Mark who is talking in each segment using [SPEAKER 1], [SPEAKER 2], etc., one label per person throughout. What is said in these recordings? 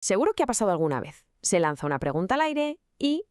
[SPEAKER 1] Seguro que ha pasado alguna vez. Se lanza una pregunta al aire y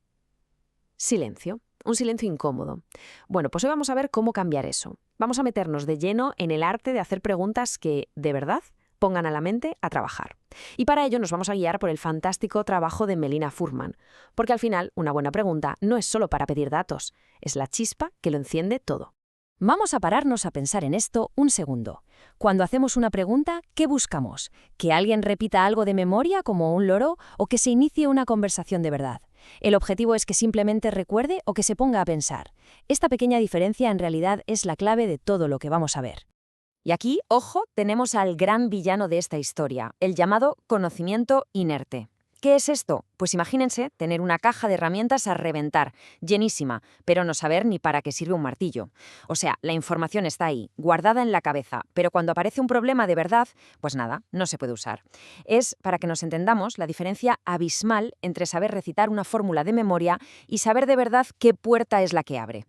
[SPEAKER 1] silencio. Un silencio incómodo. Bueno, pues hoy vamos a ver cómo cambiar eso. Vamos a meternos de lleno en el arte de hacer preguntas que, de verdad, pongan a la mente a trabajar. Y para ello nos vamos a guiar por el fantástico trabajo de Melina Furman. Porque al final, una buena pregunta no es solo para pedir datos, es la chispa que lo enciende todo.
[SPEAKER 2] Vamos a pararnos a pensar en esto un segundo. Cuando hacemos una pregunta, ¿qué buscamos? ¿Que alguien repita algo de memoria como un loro o que se inicie una conversación de verdad? El objetivo es que simplemente recuerde o que se ponga a pensar. Esta pequeña diferencia en realidad es la clave de todo lo que vamos a ver.
[SPEAKER 3] Y aquí, ojo, tenemos al gran villano de esta historia, el llamado conocimiento inerte. ¿Qué es esto? Pues imagínense tener una caja de herramientas a reventar, llenísima, pero no saber ni para qué sirve un martillo. O sea, la información está ahí, guardada en la cabeza, pero cuando aparece un problema de verdad, pues nada, no se puede usar. Es, para que nos entendamos, la diferencia abismal entre saber recitar una fórmula de memoria y saber de verdad qué puerta es la que abre.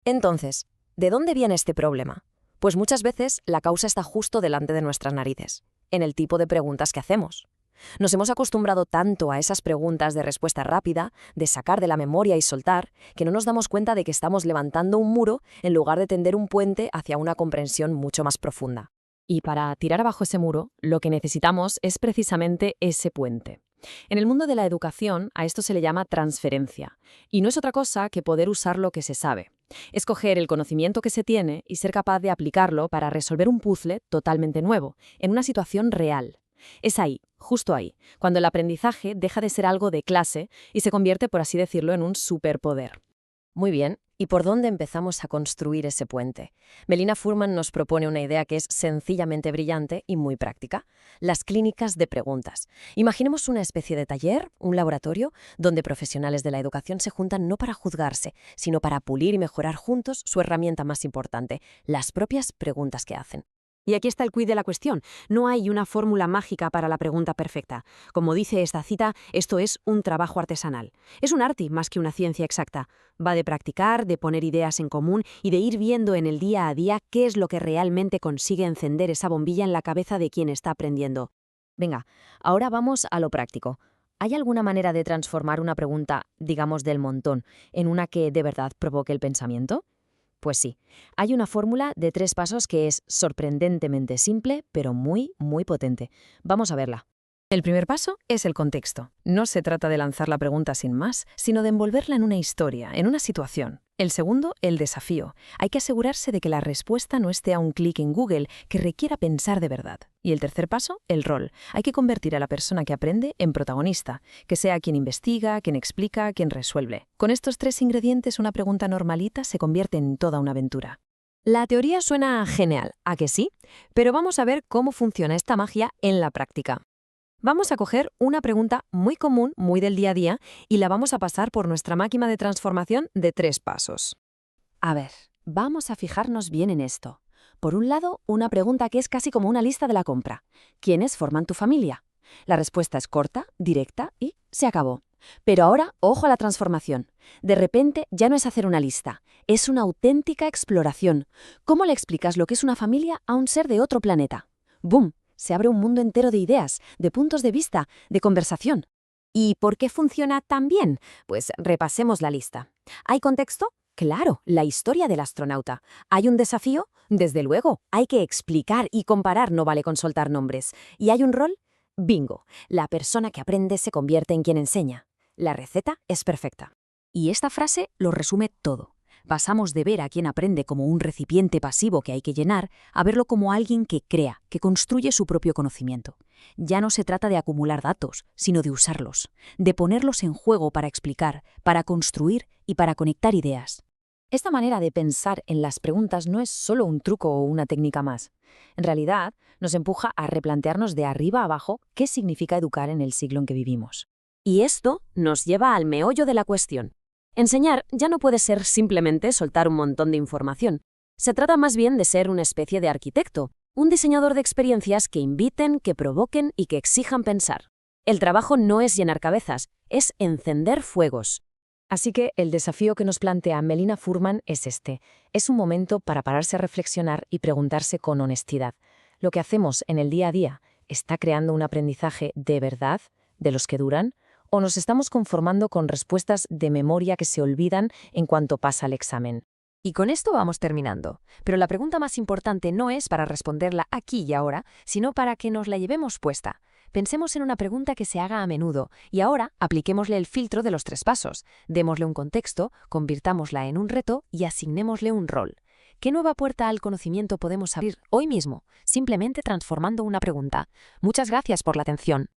[SPEAKER 2] Entonces, ¿de dónde viene este problema? Pues muchas veces la causa está justo delante de nuestras narices, en el tipo de preguntas que hacemos. Nos hemos acostumbrado tanto a esas preguntas de respuesta rápida, de sacar de la memoria y soltar, que no nos damos cuenta de que estamos levantando un muro en lugar de tender un puente hacia una comprensión mucho más profunda.
[SPEAKER 1] Y para tirar abajo ese muro, lo que necesitamos es precisamente ese puente. En el mundo de la educación, a esto se le llama transferencia, y no es otra cosa que poder usar lo que se sabe. Es coger el conocimiento que se tiene y ser capaz de aplicarlo para resolver un puzzle totalmente nuevo, en una situación real. Es ahí, justo ahí, cuando el aprendizaje deja de ser algo de clase y se convierte, por así decirlo, en un superpoder.
[SPEAKER 2] Muy bien, ¿y por dónde empezamos a construir ese puente? Melina Furman nos propone una idea que es sencillamente brillante y muy práctica: las clínicas de preguntas. Imaginemos una especie de taller, un laboratorio, donde profesionales de la educación se juntan no para juzgarse, sino para pulir y mejorar juntos su herramienta más importante, las propias preguntas que hacen.
[SPEAKER 1] Y aquí está el quid de la cuestión. No hay una fórmula mágica para la pregunta perfecta. Como dice esta cita, esto es un trabajo artesanal. Es un arte más que una ciencia exacta. Va de practicar, de poner ideas en común y de ir viendo en el día a día qué es lo que realmente consigue encender esa bombilla en la cabeza de quien está aprendiendo.
[SPEAKER 2] Venga, ahora vamos a lo práctico. ¿Hay alguna manera de transformar una pregunta, digamos, del montón, en una que de verdad provoque el pensamiento? Pues sí, hay una fórmula de 3 pasos que es sorprendentemente simple, pero muy, muy potente. Vamos a verla.
[SPEAKER 1] El primer paso es el contexto. No se trata de lanzar la pregunta sin más, sino de envolverla en una historia, en una situación. El segundo, el desafío. Hay que asegurarse de que la respuesta no esté a un clic en Google, que requiera pensar de verdad. Y el tercer paso, el rol. Hay que convertir a la persona que aprende en protagonista, que sea quien investiga, quien explica, quien resuelve. Con estos 3 ingredientes, una pregunta normalita se convierte en toda una aventura. La teoría suena genial, ¿a que sí? Pero vamos a ver cómo funciona esta magia en la práctica. Vamos a coger una pregunta muy común, muy del día a día, y la vamos a pasar por nuestra máquina de transformación de 3 pasos.
[SPEAKER 2] A ver, vamos a fijarnos bien en esto. Por un lado, una pregunta que es casi como una lista de la compra. ¿Quiénes forman tu familia? La respuesta es corta, directa y se acabó. Pero ahora, ojo a la transformación. De repente ya no es hacer una lista, es una auténtica exploración. ¿Cómo le explicas lo que es una familia a un ser de otro planeta? ¡Bum! Se abre un mundo entero de ideas, de puntos de vista, de conversación.
[SPEAKER 3] ¿Y por qué funciona tan bien? Pues repasemos la lista. ¿Hay contexto? Claro, la historia del astronauta. ¿Hay un desafío? Desde luego, hay que explicar y comparar, no vale con soltar nombres. ¿Y hay un rol? Bingo, la persona que aprende se convierte en quien enseña. La receta es perfecta.
[SPEAKER 2] Y esta frase lo resume todo. Pasamos de ver a quien aprende como un recipiente pasivo que hay que llenar a verlo como alguien que crea, que construye su propio conocimiento. Ya no se trata de acumular datos, sino de usarlos, de ponerlos en juego para explicar, para construir y para conectar ideas. Esta manera de pensar en las preguntas no es solo un truco o una técnica más. En realidad, nos empuja a replantearnos de arriba a abajo qué significa educar en el siglo en que vivimos.
[SPEAKER 3] Y esto nos lleva al meollo de la cuestión. Enseñar ya no puede ser simplemente soltar un montón de información. Se trata más bien de ser una especie de arquitecto, un diseñador de experiencias que inviten, que provoquen y que exijan pensar. El trabajo no es llenar cabezas, es encender fuegos.
[SPEAKER 1] Así que el desafío que nos plantea Melina Furman es este. Es un momento para pararse a reflexionar y preguntarse con honestidad. ¿Lo que hacemos en el día a día está creando un aprendizaje de verdad?
[SPEAKER 3] de los que duran? ¿O nos estamos conformando con respuestas de memoria que se olvidan en cuanto pasa el examen?
[SPEAKER 2] Y con esto vamos terminando. Pero la pregunta más importante no es para responderla aquí y ahora, sino para que nos la llevemos puesta. Pensemos en una pregunta que se haga a menudo y ahora apliquémosle el filtro de los 3 pasos. Démosle un contexto, convirtámosla en un reto y asignémosle un rol. ¿Qué nueva puerta al conocimiento podemos abrir hoy mismo, simplemente transformando una pregunta? Muchas gracias por la atención.